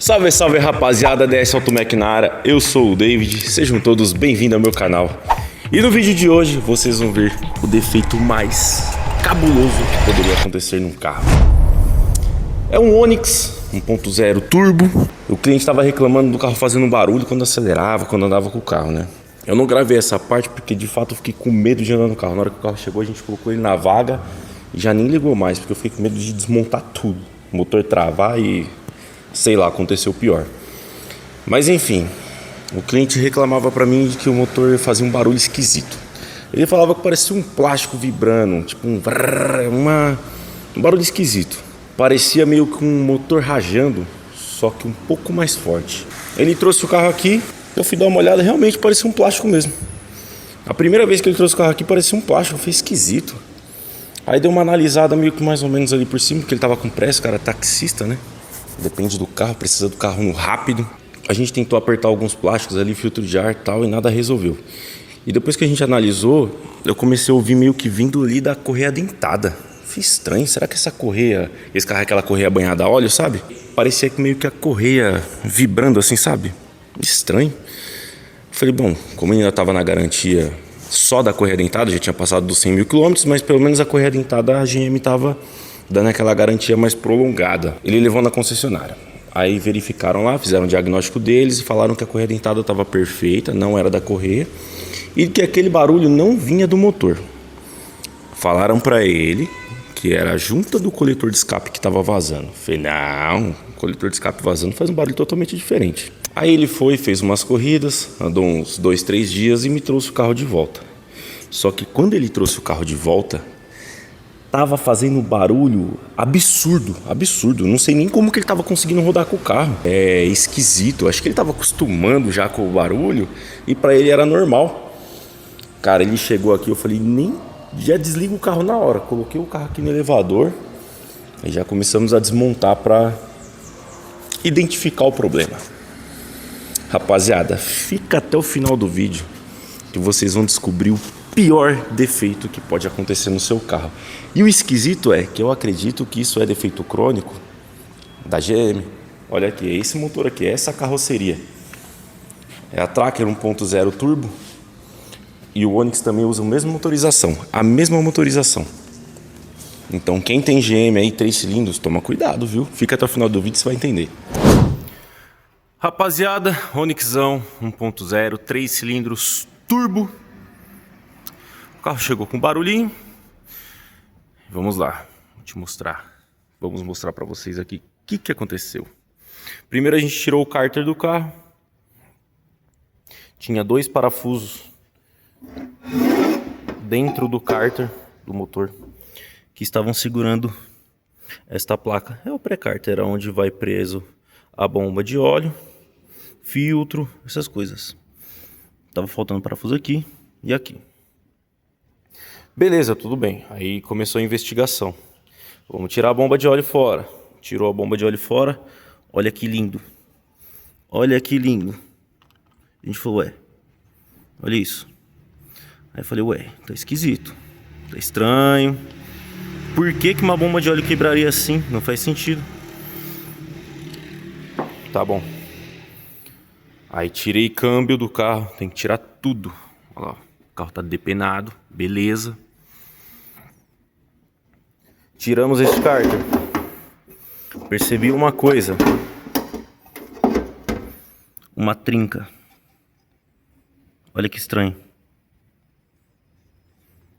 Salve, salve rapaziada, DS Automec na área, eu sou o David, sejam todos bem-vindos ao meu canal. E no vídeo de hoje vocês vão ver o defeito mais cabuloso que poderia acontecer num carro. É um Onix 1.0 turbo. O cliente estava reclamando do carro fazendo barulho quando acelerava, quando andava com o carro, né? Eu não gravei essa parte porque de fato eu fiquei com medo de andar no carro. Na hora que o carro chegou a gente colocou ele na vaga e já nem ligou mais, porque eu fiquei com medo de desmontar tudo, o motor travar e sei lá, aconteceu o pior. Mas enfim, o cliente reclamava pra mim de que o motor fazia um barulho esquisito. Ele falava que parecia um plástico vibrando, tipo um barulho esquisito. Parecia meio que um motor rajando, só que um pouco mais forte. Ele trouxe o carro aqui, eu fui dar uma olhada, realmente parecia um plástico mesmo. A primeira vez que ele trouxe o carro aqui parecia um plástico, foi esquisito. Aí deu uma analisada meio que mais ou menos ali por cima, porque ele tava com pressa, o cara é taxista, né? Depende do carro, precisa do carro no rápido. A gente tentou apertar alguns plásticos ali, filtro de ar e tal, e nada resolveu. E depois que a gente analisou, eu comecei a ouvir meio que vindo ali da correia dentada. Foi estranho, será que essa correia, esse carro é aquela correia banhada a óleo, sabe? Parecia que meio que a correia vibrando assim, sabe? Estranho. Eu falei, bom, como ainda estava na garantia só da correia dentada, já tinha passado dos 100 mil quilômetros, mas pelo menos a correia dentada a GM estava dando aquela garantia mais prolongada. Ele levou na concessionária. Aí verificaram lá, fizeram o diagnóstico deles e falaram que a correia dentada estava perfeita, não era da correia, e que aquele barulho não vinha do motor. Falaram para ele que era a junta do coletor de escape que estava vazando. Falei, não, o coletor de escape vazando faz um barulho totalmente diferente. Aí ele foi, fez umas corridas, andou uns 2, 3 dias e me trouxe o carro de volta. Só que quando ele trouxe o carro de volta, tava fazendo um barulho absurdo. Não sei nem como que ele tava conseguindo rodar com o carro. É esquisito, acho que ele tava acostumando já com o barulho e pra ele era normal. Cara, ele chegou aqui, eu falei, já desliga o carro na hora. Coloquei o carro aqui no elevador e já começamos a desmontar pra identificar o problema. Rapaziada, fica até o final do vídeo que vocês vão descobrir o pior defeito que pode acontecer no seu carro. E o esquisito é que eu acredito que isso é defeito crônico da GM. Olha aqui, é esse motor aqui, é essa carroceria. É a Tracker 1.0 turbo. E o Onix também usa a mesma motorização. Então quem tem GM aí 3 cilindros, toma cuidado, viu? Fica até o final do vídeo, você vai entender. Rapaziada, Onixão 1.0, 3 cilindros turbo. O carro chegou com barulhinho. Vamos lá, vou te mostrar. Vamos mostrar para vocês aqui o que aconteceu. Primeiro a gente tirou o cárter do carro. Tinha 2 parafusos dentro do cárter do motor que estavam segurando esta placa. É o pré-cárter, onde vai preso a bomba de óleo, filtro, essas coisas. Tava faltando parafuso aqui e aqui. Beleza, tudo bem. Aí começou a investigação. Vamos tirar a bomba de óleo fora. Tirou a bomba de óleo fora. Olha que lindo. Olha que lindo. A gente falou, ué, olha isso. Aí eu falei, ué, tá esquisito. Tá estranho. Por que uma bomba de óleo quebraria assim? Não faz sentido. Tá bom. Aí tirei câmbio do carro. Tem que tirar tudo. Olha lá, o carro tá depenado. Beleza. Tiramos esse cárter. Percebi uma coisa. Uma trinca. Olha que estranho.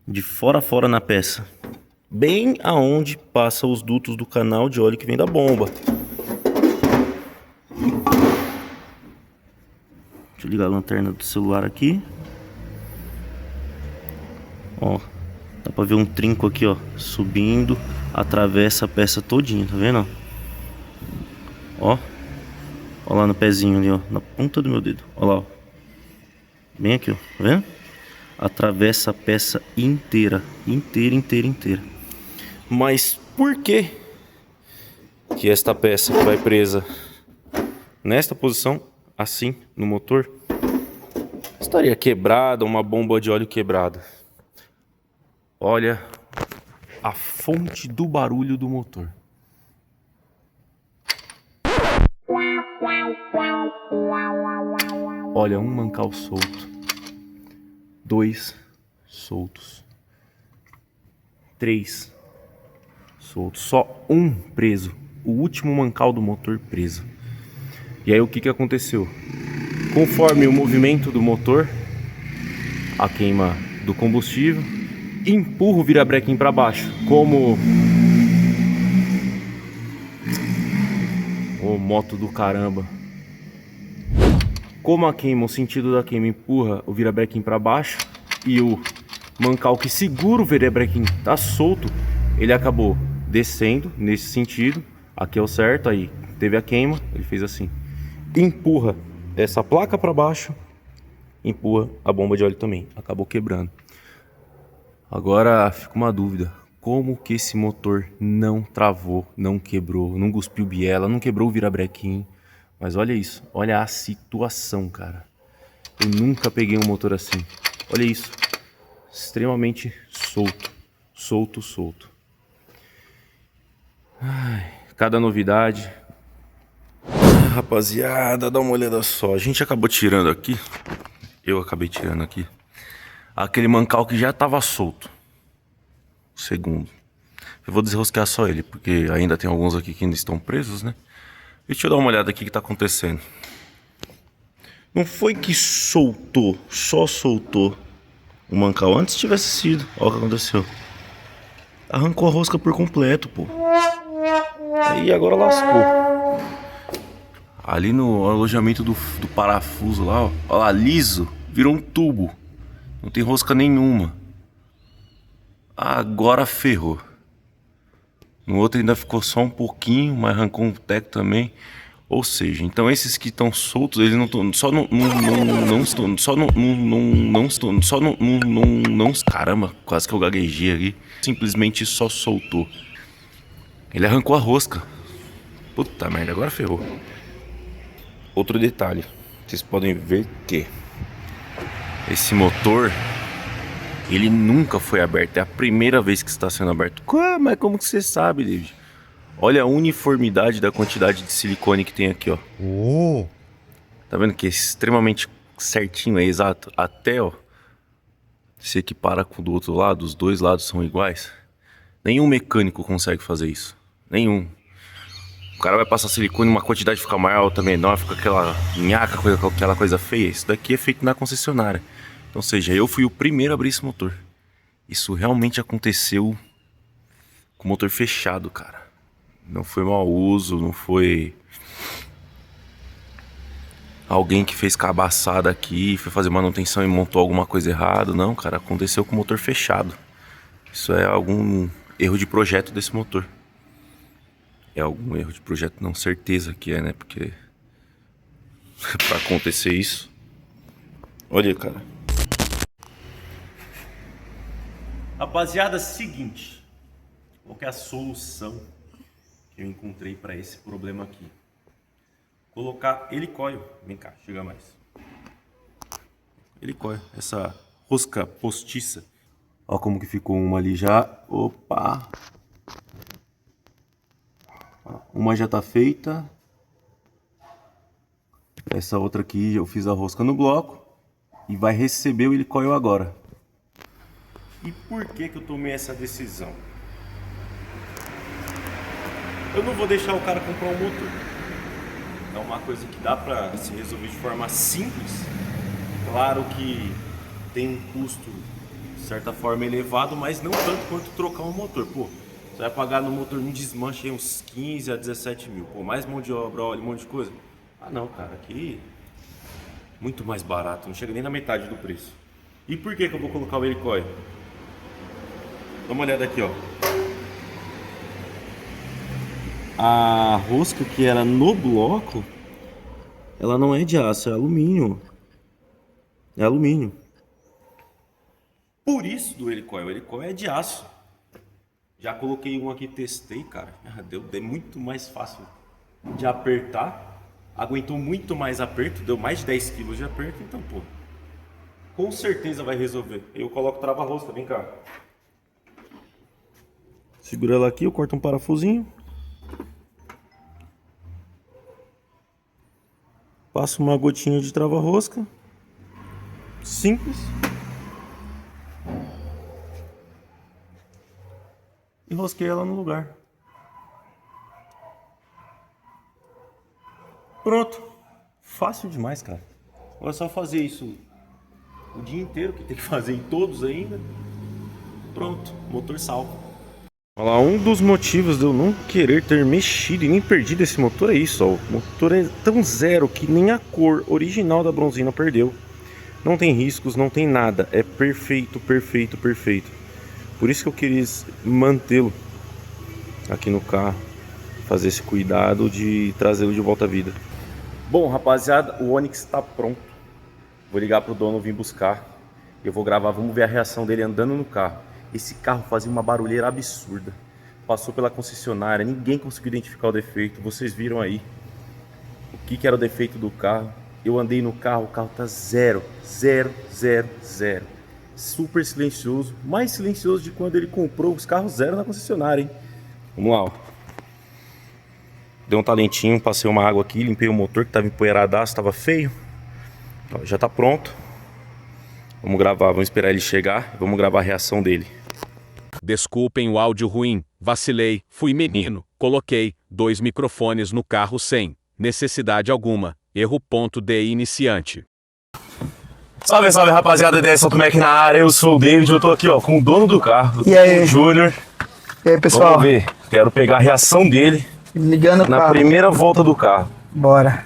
De fora a fora na peça. Bem aonde passa os dutos do canal de óleo que vem da bomba. Deixa eu ligar a lanterna do celular aqui. Ó, dá pra ver um trinco aqui, ó, subindo, atravessa a peça todinha, tá vendo? Ó, ó lá no pezinho ali, ó, na ponta do meu dedo, ó lá, ó. Bem aqui, ó, tá vendo? Atravessa a peça inteira, inteira. Mas por que esta peça que vai presa nesta posição, assim, no motor, estaria quebrada, uma bomba de óleo quebrada? Olha a fonte do barulho do motor. Olha, um mancal solto. 2 soltos. 3 soltos. Só um preso. O último mancal do motor preso. E aí o que aconteceu? Conforme o movimento do motor, a queima do combustível empurra o virabrequim para baixo. Como o moto do caramba. Como a queima, o sentido da queima empurra o virabrequim para baixo e o mancal que segura o virabrequim tá solto, ele acabou descendo nesse sentido. Aqui é o certo, aí teve a queima, ele fez assim. Empurra essa placa para baixo, empurra a bomba de óleo também. Acabou quebrando. Agora fica uma dúvida. Como que esse motor não travou, não quebrou, não cuspiu biela, não quebrou o virabrequim? Mas olha isso, olha a situação, cara. Eu nunca peguei um motor assim. Olha isso, extremamente solto, solto. Ai, cada novidade. Rapaziada, dá uma olhada só. A gente acabou tirando aqui, eu acabei tirando aqui, aquele mancal que já tava solto. Segundo. Eu vou desrosquear só ele, porque ainda tem alguns aqui que ainda estão presos, né? Deixa eu dar uma olhada aqui o que tá acontecendo. Não foi que soltou, só soltou o mancal. Antes tivesse sido. Olha o que aconteceu. Arrancou a rosca por completo, pô. Aí agora lascou. Ali no alojamento do parafuso lá, ó. Olha lá, liso. Virou um tubo. Não tem rosca nenhuma. Agora ferrou. No outro ainda ficou só um pouquinho, mas arrancou um teco também. Ou seja, então esses que estão soltos, eles não estão, só não estão, só não estão, só não, caramba, quase que eu gaguejei aqui. Simplesmente só soltou. Ele arrancou a rosca. Puta merda, agora ferrou. Outro detalhe, vocês podem ver que esse motor, ele nunca foi aberto, é a primeira vez que está sendo aberto. Mas como que você sabe, David? Olha a uniformidade da quantidade de silicone que tem aqui, ó. Tá vendo que é extremamente certinho, é exato. Até, ó, se equipara com o do outro lado, os dois lados são iguais. Nenhum mecânico consegue fazer isso. Nenhum. O cara vai passar silicone, uma quantidade fica maior, outra menor, fica aquela nhaca, aquela coisa feia. Isso daqui é feito na concessionária. Então, ou seja, eu fui o primeiro a abrir esse motor. Isso realmente aconteceu com o motor fechado, cara. Não foi mau uso, não foi alguém que fez cabaçada aqui, foi fazer manutenção e montou alguma coisa errada. Não, cara, aconteceu com o motor fechado. Isso é algum erro de projeto desse motor. É algum erro de projeto, não, certeza que é, né? Porque pra acontecer isso... Olha aí, cara. Rapaziada, seguinte. Qual que é a solução que eu encontrei para esse problema aqui? Colocar helicóil. Vem cá, chega mais. Helicóil, essa rosca postiça. Ó como que ficou uma ali já. Opa! Uma já tá feita. Essa outra aqui eu fiz a rosca no bloco. E vai receber o helicóil agora. E por que eu tomei essa decisão? Eu não vou deixar o cara comprar um motor. É uma coisa que dá pra se resolver de forma simples. Claro que tem um custo, de certa forma, elevado, mas não tanto quanto trocar um motor. Pô, você vai pagar no motor no desmanche uns 15 a 17 mil. Pô, mais mão de obra, óleo, um monte de coisa. Ah não, cara, aqui muito mais barato, não chega nem na metade do preço. E por que eu vou colocar o helicóil? Dá uma olhada aqui, ó. A rosca que era no bloco, ela não é de aço, é alumínio. É alumínio. Por isso do helicóil, o helicóil é de aço. Já coloquei um aqui, testei, cara. Deu muito mais fácil de apertar. Aguentou muito mais aperto, deu mais de 10 kg de aperto, então, pô, com certeza vai resolver. Eu coloco trava-rosca, vem cá. Segura ela aqui, eu corto um parafusinho. Passo uma gotinha de trava-rosca. Simples. Enrosquei ela no lugar. Pronto. Fácil demais, cara. Agora é só fazer isso o dia inteiro, que tem que fazer em todos ainda. Pronto, motor salvo. Olha lá, um dos motivos de eu não querer ter mexido e nem perdido esse motor é isso, ó. O motor é tão zero que nem a cor original da bronzina perdeu. Não tem riscos, não tem nada. É perfeito, perfeito, perfeito. Por isso que eu quis mantê-lo aqui no carro. Fazer esse cuidado de trazê-lo de volta à vida. Bom, rapaziada, o Onix está pronto. Vou ligar pro dono vir buscar. Eu vou gravar, vamos ver a reação dele andando no carro. Esse carro fazia uma barulheira absurda. Passou pela concessionária, ninguém conseguiu identificar o defeito. Vocês viram aí o que era o defeito do carro. Eu andei no carro, o carro tá zero. Super silencioso, mais silencioso de quando ele comprou os carros zero na concessionária, hein? Vamos lá, ó. Deu um talentinho, passei uma água aqui, limpei o motor que tava empoeiradaço, tava feio. Ó, já tá pronto. Vamos gravar, vamos esperar ele chegar e vamos gravar a reação dele. Desculpem o áudio ruim, vacilei, fui menino, coloquei 2 microfones no carro sem necessidade alguma, erro ponto de iniciante. Salve, salve, rapaziada, DS Auto Mech na área, eu sou o David, eu tô aqui ó, com o dono do carro, E aí? o Júnior. E aí, pessoal? Vamos ver, quero pegar a reação dele Ligando o na carro. primeira volta do carro. Bora.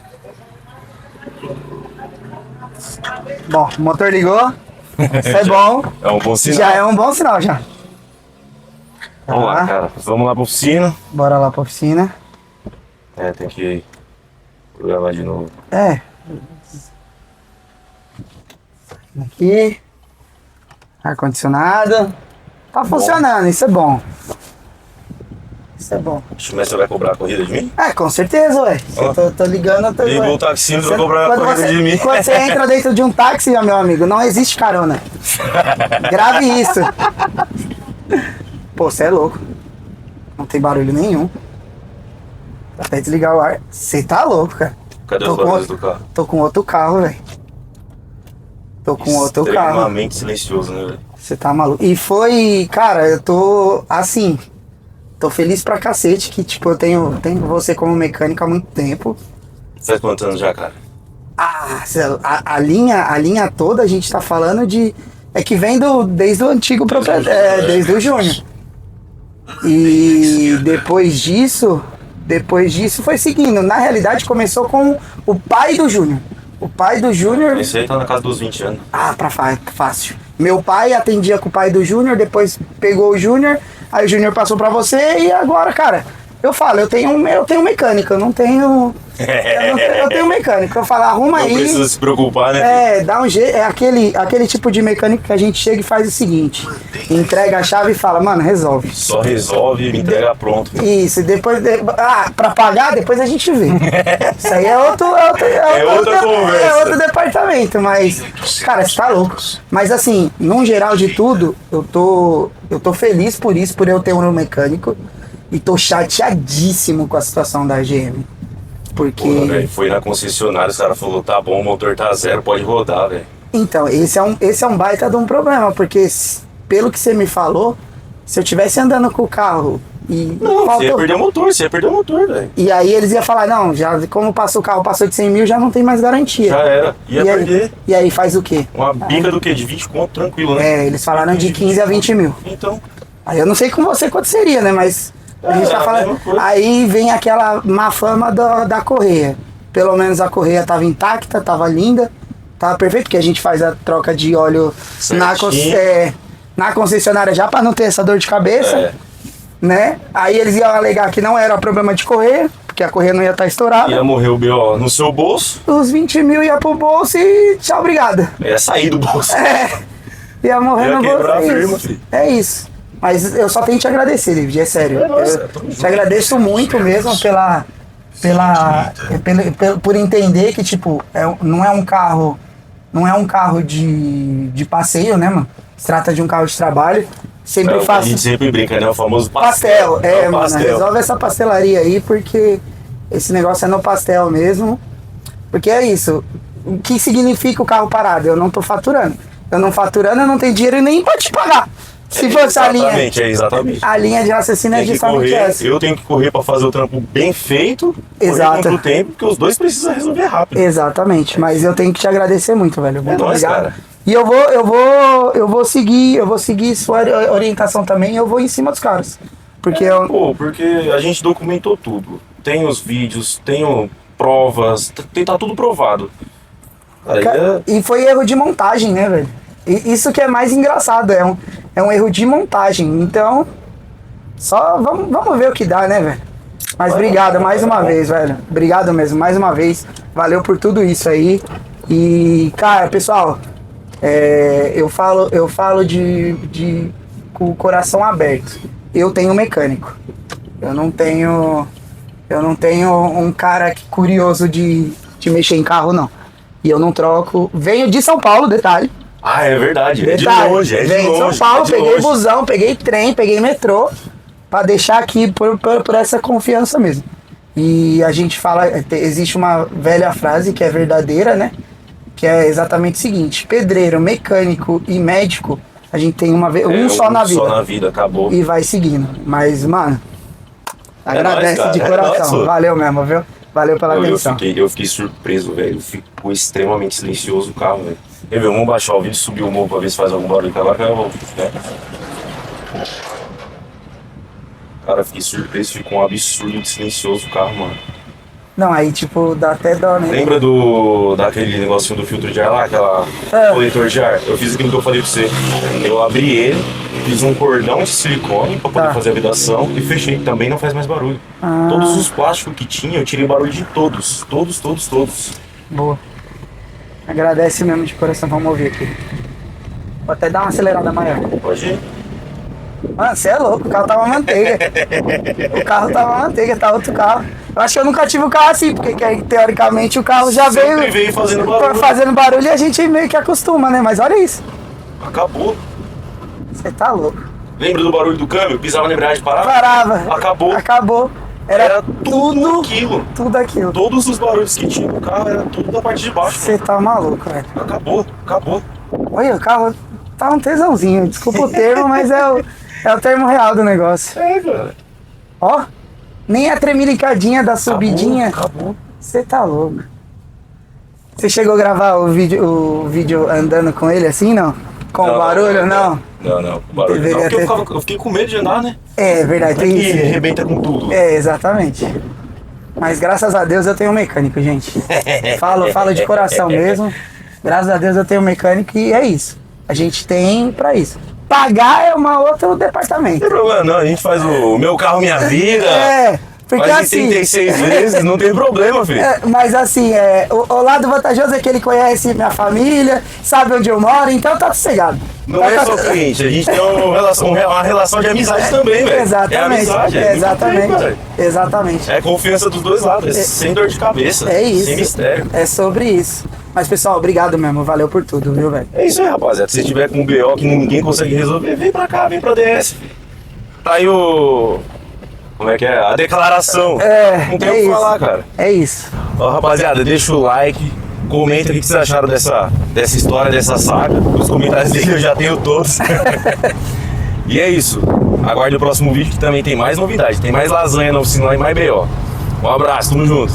Bom, o motor ligou. Isso é bom. É um bom sinal. Já é um bom sinal, já. Vamos lá, cara, vamos lá pra oficina. Bora lá pra oficina. É, tem que programar de novo. É. Aqui. Ar-condicionado. Tá funcionando, isso é bom. Isso é bom. O mestre vai cobrar a corrida de mim? É, com certeza, ué. Ó. Tô ligando, eu tô Ligou o taxímetro, vai cobrar a Quando corrida de mim. Quando você entra dentro de um táxi, meu amigo, não existe carona. Grave isso. Pô, você é louco. Não tem barulho nenhum. Até desligar o ar. Você tá louco, cara. Cadê Tô os com barulhos outro- do carro? Tô com outro carro, velho. Tô com outro carro. Extremamente silencioso, né, velho? Você tá maluco. E foi, cara, eu tô assim. Tô feliz pra cacete que, tipo, eu tenho você como mecânico há muito tempo. Faz quantos anos já, cara? A linha toda a gente tá falando de. É que vem desde o antigo proprietário, desde o Júnior. E depois disso foi seguindo. Na realidade começou com o pai do Júnior. O pai do Júnior. Esse aí tá na casa dos 20 anos. Fácil. Meu pai atendia com o pai do Júnior, depois pegou o Júnior, aí o Júnior passou pra você e agora, cara, eu falo, eu tenho mecânico, eu não tenho. Eu tenho mecânico. Eu falo, arruma Não aí. precisa se preocupar, né? Dá um jeito. É aquele tipo de mecânico que a gente chega e faz o seguinte: entrega a chave e fala, mano, resolve. Só resolve e me entrega pronto. Isso, e depois. Pra pagar, depois a gente vê. Isso aí é outra conversa. É outro departamento, mas. Cara, você tá louco. Mas assim, num geral de tudo, eu tô feliz por isso, por eu ter um mecânico. E tô chateadíssimo com a situação da GM. Porque. Porra, velho, foi na concessionária, os caras falaram, tá bom, o motor tá zero, pode rodar, velho. Então, esse é um baita de um problema, porque pelo que você me falou, se eu tivesse andando com o carro e Não, você ia perder o motor, velho. e aí eles iam falar, não, já como o carro passou de 100 mil, já não tem mais garantia. Já era, ia perder. E aí faz o quê? Uma bica do quê? De 20 conto, tranquilo, né? Eles falaram de 15 a 20 mil. Então, Aí eu não sei com você quanto seria, né, mas a gente tá a falando. mesma coisa. Aí vem aquela má fama da correia. Pelo menos a correia tava intacta, tava linda, tava perfeito, porque a gente faz a troca de óleo na concessionária já pra não ter essa dor de cabeça, né? Aí eles iam alegar que não era problema de correia, porque a correia não ia estar estourada. ia morrer o BO no seu bolso, Os 20 mil ia pro bolso e tchau, obrigado. ia sair do bolso. Ia morrer Ia no bolso. quebrar a É firma, isso. filho. É isso. Mas eu só tenho que te agradecer, David, é sério. Nossa, Eu tamo te junto. agradeço muito mesmo por entender que, tipo, não é um carro de passeio, né, mano? Se trata de um carro de trabalho. Sempre A faço gente sempre brinca, né? O famoso pastel. pastel. Mano, pastel. resolve essa pastelaria aí, porque esse negócio é no pastel mesmo. Porque é isso. O que significa o carro parado? Eu não tô faturando. Eu não faturando, eu não tenho dinheiro nem pra te pagar. Se fosse a linha. Exatamente. A linha de raciocínio é Tem que justamente correr, essa. eu tenho que correr pra fazer o trampo bem feito, Exato. correr contra o tempo, porque os dois precisam resolver rápido. Exatamente, mas eu tenho que te agradecer muito, velho. Muito nóis, obrigado. cara. E eu vou seguir sua orientação também, eu vou em cima dos caras. Porque Porque a gente documentou tudo. Tem os vídeos, tem provas, tá tudo provado. Aí E foi erro de montagem, né, velho? E isso que é mais engraçado, é um erro de montagem. Então, só vamos ver o que dá, né, velho? Mas obrigado mais uma vez, velho. Obrigado mesmo, mais uma vez. Valeu por tudo isso aí. E, cara, pessoal, eu falo com o coração aberto. Eu tenho mecânico. Eu não tenho um cara curioso de mexer em carro, não. E eu não troco. Venho de São Paulo, detalhe. Ah, é verdade. Detalhe. É de longe, Venho de São Paulo, peguei busão, peguei trem, peguei metrô, pra deixar aqui por essa confiança mesmo. E a gente fala, existe uma velha frase que é verdadeira, né? Que é exatamente o seguinte: pedreiro, mecânico e médico, a gente tem um só na vida. Só na vida, acabou. E vai seguindo. Mas, mano, agradece nóis, cara, de coração. Valeu mesmo, viu? Valeu pela atenção. Eu fiquei surpreso, velho. Ficou extremamente silencioso o carro, velho. Vamos baixar o vídeo, subir o morro pra ver se faz algum barulho. Né? Cara, fiquei surpreso, ficou um absurdo de silencioso o carro, mano. Não, aí tipo, dá até dó, né? Lembra daquele negocinho do filtro de ar lá, coletor de ar? Eu fiz aquilo que eu falei pra você. Eu abri ele, fiz um cordão de silicone pra poder fazer a vedação e fechei. Também não faz mais barulho. Todos os plásticos que tinha, eu tirei barulho de todos. Todos. Boa. Agradece mesmo de coração, vamos ouvir aqui. Vou até dar uma acelerada maior. Pode ir. Mano, você é louco, o carro tava manteiga. O carro tava manteiga, tá outro carro. Eu acho que eu nunca tive um carro assim, porque teoricamente o carro já veio fazendo barulho e a gente meio que acostuma, né? Mas olha isso. Acabou. Você tá louco. Lembra do barulho do câmbio? Pisava na embreagem, parava? Parava. Acabou. Era tudo aquilo. Tudo aquilo. Todos os barulhos que tinha no carro era tudo da parte de baixo. Você tá maluco, velho. Acabou. Olha, o carro tá um tesãozinho. Desculpa o termo, mas é o termo real do negócio. É, cara. Ó, nem a tremilicadinha da subidinha. Acabou. Você tá louco. Você chegou a gravar o vídeo andando com ele assim, não? Com o barulho, não? Não, o barulho não, porque eu fiquei com medo de andar, né? É verdade, tem isso. E arrebenta com tudo. É, exatamente. Mas graças a Deus eu tenho um mecânico, gente. Falo de coração mesmo. Graças a Deus eu tenho um mecânico e é isso. A gente tem pra isso. Pagar é outro departamento. Não tem problema não, a gente faz o meu carro, minha vida. Porque faz assim, 36 vezes, não tem problema, filho. Mas assim, o lado vantajoso é que ele conhece minha família, sabe onde eu moro, então tá sossegado. Não é só cliente, a gente tem uma relação de amizade também, velho. Exatamente. É amizade, Exatamente. É confiança dos dois lados, sem dor de cabeça. É isso. Sem mistério. É sobre isso. Mas pessoal, obrigado mesmo, valeu por tudo, viu, velho? É isso aí, rapaziada. Se tiver com um BO que ninguém consegue resolver, vem pra cá, vem pra DS. Tá aí como é que é? A declaração. Não tem o que falar, cara. É isso. Ó, rapaziada, deixa o like, comenta o que vocês acharam dessa história, dessa saga. Os comentários dele eu já tenho todos. E é isso. Aguarde o próximo vídeo que também tem mais novidade. Tem mais lasanha na oficina e mais BO. Um abraço, tamo junto.